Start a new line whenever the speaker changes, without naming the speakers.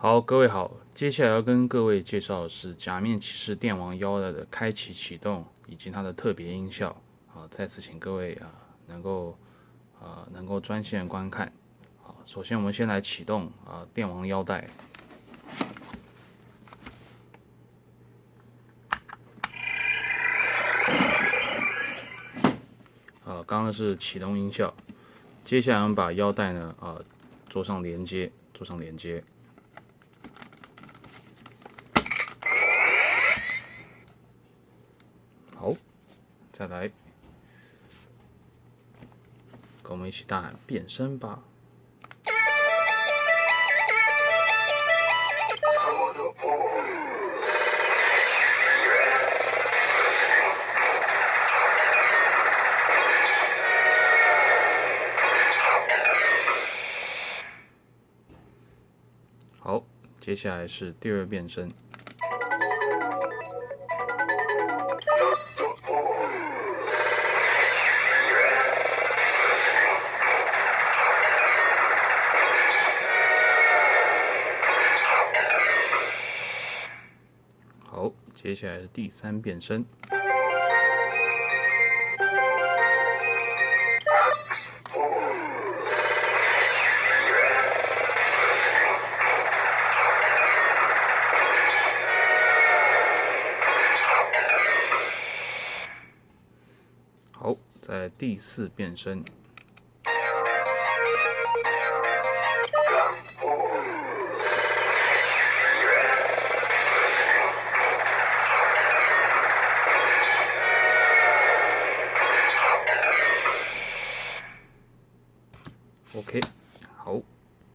好，各位好，接下来要跟各位介绍的是假面骑士电王腰带的开启启动以及它的特别音效。在此请各位能够专心观看。好，首先我们先来启动电王腰带。刚刚是启动音效，接下来我们把腰带呢做上连接。好，再来，跟我们一起大喊变身吧！好，接下来是第二变身。好，接下来是第三变身。好，在第四变身。